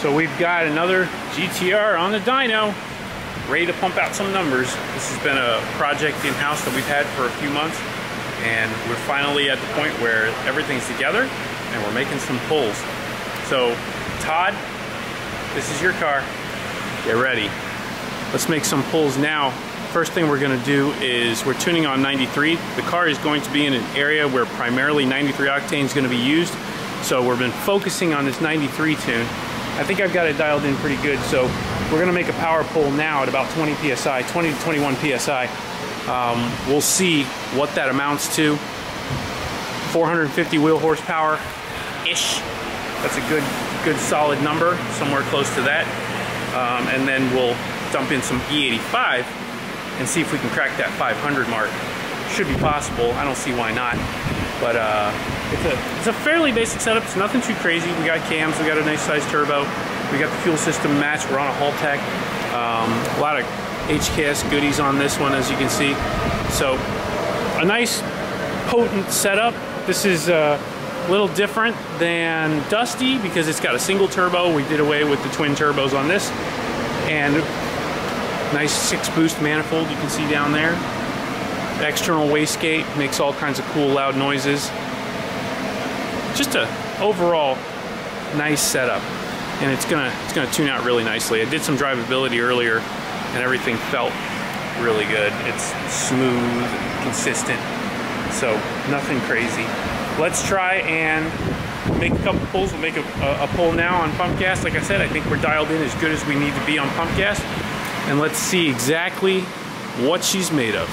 So we've got another GTR on the dyno, ready to pump out some numbers. This has been a project in-house that we've had for a few months, and we're finally at the point where everything's together and we're making some pulls. So Todd, this is your car. Get ready. Let's make some pulls now. First thing we're going to do is we're tuning on 93. The car is going to be in an area where primarily 93 octane is going to be used. So we've been focusing on this 93 tune. I think I've got it dialed in pretty good. So we're going to make a power pull now at about 20 PSI, 20 to 21 PSI. We'll see what that amounts to. 450 wheel horsepower-ish. That's a good solid number, somewhere close to that. And then we'll dump in some E85 and see if we can crack that 500 mark. Should be possible. I don't see why not. But it's a fairly basic setup. It's nothing too crazy. We got cams. We got a nice size turbo. We got the fuel system matched. We're on a Haltech. A lot of HKS goodies on this one, as you can see. So a nice potent setup. This is a little different than Dusty because it's got a single turbo. We did away with the twin turbos on this. And nice 6-boost manifold you can see down there. The external wastegate makes all kinds of cool loud noises. Just a overall nice setup, and it's gonna tune out really nicely. I did some drivability earlier and everything felt really good. It's smooth and consistent, so nothing crazy. Let's try and make a couple pulls. We'll make a pull now on pump gas. Like I said, I think we're dialed in as good as we need to be on pump gas. And let's see exactly what she's made of.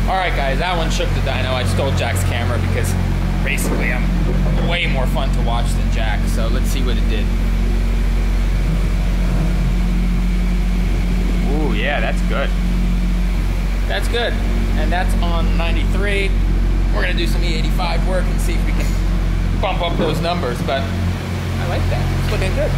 Alright guys, that one shook the dyno. I stole Jack's camera because basically I'm way more fun to watch than Jack. So let's see what it did. Ooh, yeah, that's good. That's good. And that's on 93. We're gonna do some E85 work and see if we can bump up those numbers, but I like that. It's looking good.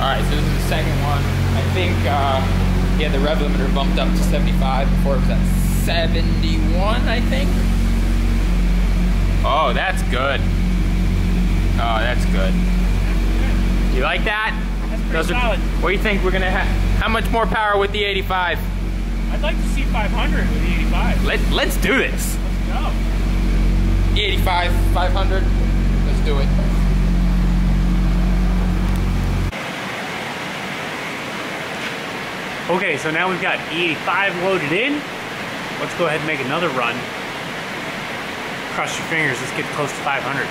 Alright, so this is the second one. I think, yeah, the rev limiter bumped up to 75. Before it was at 71, I think. Oh, that's good. Oh, that's good. You like that? That's pretty solid. What do you think we're gonna have? How much more power with the 85? I'd like to see 500 with the 85. Let's do this. Let's go. The 85, 500. Let's do it. Okay, so now we've got E85 loaded in. Let's go ahead and make another run Cross your fingers, let's get close to 500.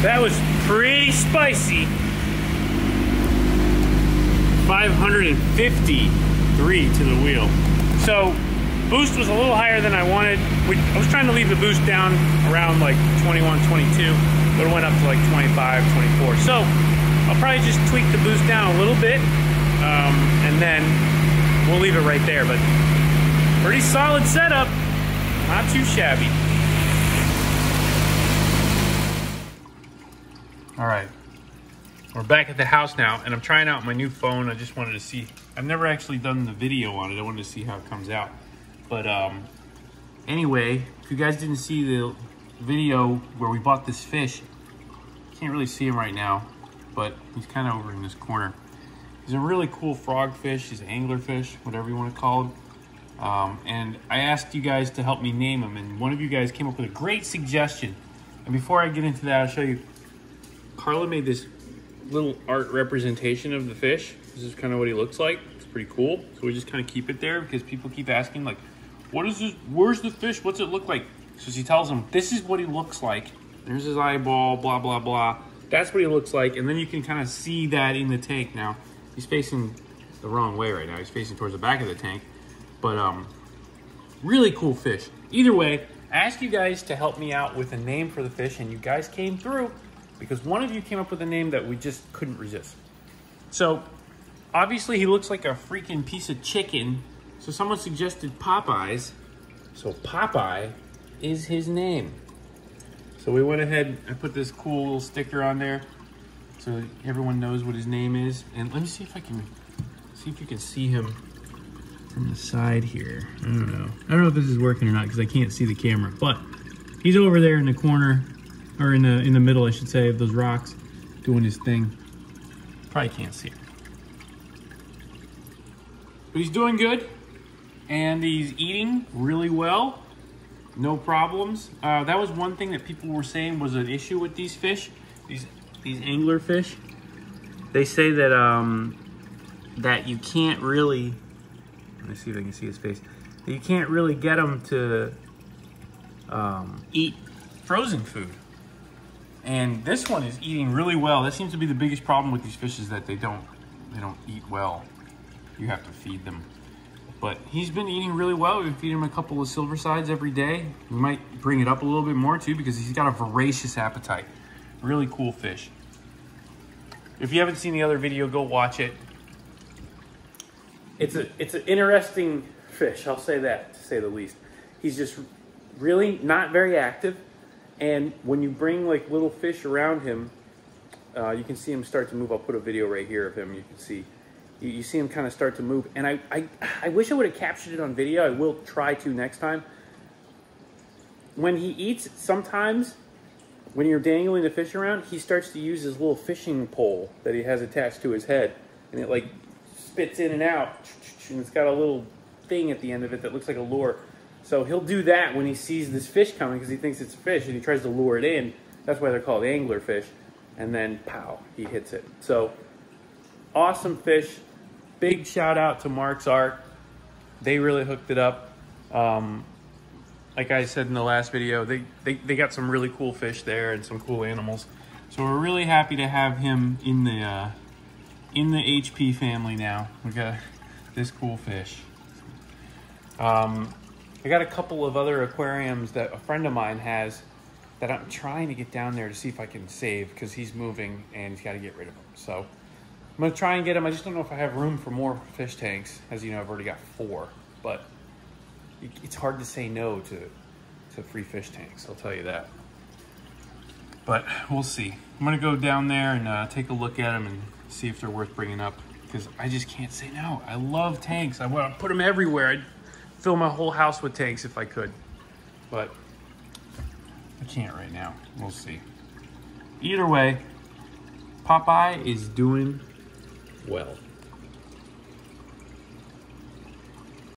That was pretty spicy. 553 to the wheel. So boost was a little higher than I wanted. I was trying to leave the boost down around like 21, 22, but it went up to like 25, 24. So I'll probably just tweak the boost down a little bit, and then we'll leave it right there. But pretty solid setup, not too shabby. All right, we're back at the house now, and I'm trying out my new phone. I just wanted to see. I've never actually done the video on it. I wanted to see how it comes out. But anyway, if you guys didn't see the video where we bought this fish, can't really see him right now, but he's kind of over in this corner. He's a really cool frog fish. He's an angler fish, whatever you want to call him. And I asked you guys to help me name him, and one of you guys came up with a great suggestion. And before I get into that, I'll show you. Carla made this little art representation of the fish. This is kind of what he looks like. It's pretty cool. So we just kind of keep it there because people keep asking, like, what is this? Where's the fish? What's it look like? So she tells them, this is what he looks like. There's his eyeball, blah, blah, blah. That's what he looks like. And then you can kind of see that in the tank now. He's facing the wrong way right now. He's facing towards the back of the tank. But really cool fish. Either way, I asked you guys to help me out with a name for the fish, and you guys came through. Because one of you came up with a name that we just couldn't resist. So, obviously he looks like a freaking piece of chicken. So someone suggested Popeyes. So Popeye is his name. So we went ahead and put this cool little sticker on there so everyone knows what his name is. And let me see if I can see if you can see him from the side here. I don't know. I don't know if this is working or not because I can't see the camera. But he's over there in the corner. Or in the middle, I should say, of those rocks, doing his thing. Probably can't see it. But he's doing good, and he's eating really well. No problems. That was one thing that people were saying was an issue with these fish, these angler fish. They say that that you can't really. Let me see if I can see his face. That you can't really get them to eat frozen food. And this one is eating really well. That seems to be the biggest problem with these fish is that they don't eat well. You have to feed them. But he's been eating really well. We feed him a couple of silver sides every day. We might bring it up a little bit more too because he's got a voracious appetite. Really cool fish. If you haven't seen the other video, go watch it. It's an interesting fish, I'll say that, to say the least. He's just really not very active. And when you bring like little fish around him, you can see him start to move. I'll put a video right here of him. You can see, you see him kind of start to move. And I wish I would have captured it on video. I will try to next time. When he eats, sometimes when you're dangling the fish around, he starts to use his little fishing pole that he has attached to his head. And it like spits in and out. And it's got a little thing at the end of it that looks like a lure. So he'll do that when he sees this fish coming because he thinks it's a fish and he tries to lure it in. That's why they're called angler fish. And then, pow, he hits it. So, awesome fish. Big shout out to Mark's Art. They really hooked it up. Like I said in the last video, they got some really cool fish there and some cool animals. So we're really happy to have him in the HP family now. We got this cool fish. I got a couple of other aquariums that a friend of mine has that I'm trying to get down there to see if I can save, because he's moving and he's got to get rid of them. So I'm going to try and get them. I just don't know if I have room for more fish tanks. As you know, I've already got 4, but it's hard to say no to free fish tanks, I'll tell you that. But we'll see. I'm going to go down there and take a look at them and see if they're worth bringing up, because I just can't say no. I love tanks. I want to put them everywhere. I'd fill my whole house with tanks if I could, but I can't right now. We'll see. Either way, Popeye is doing well.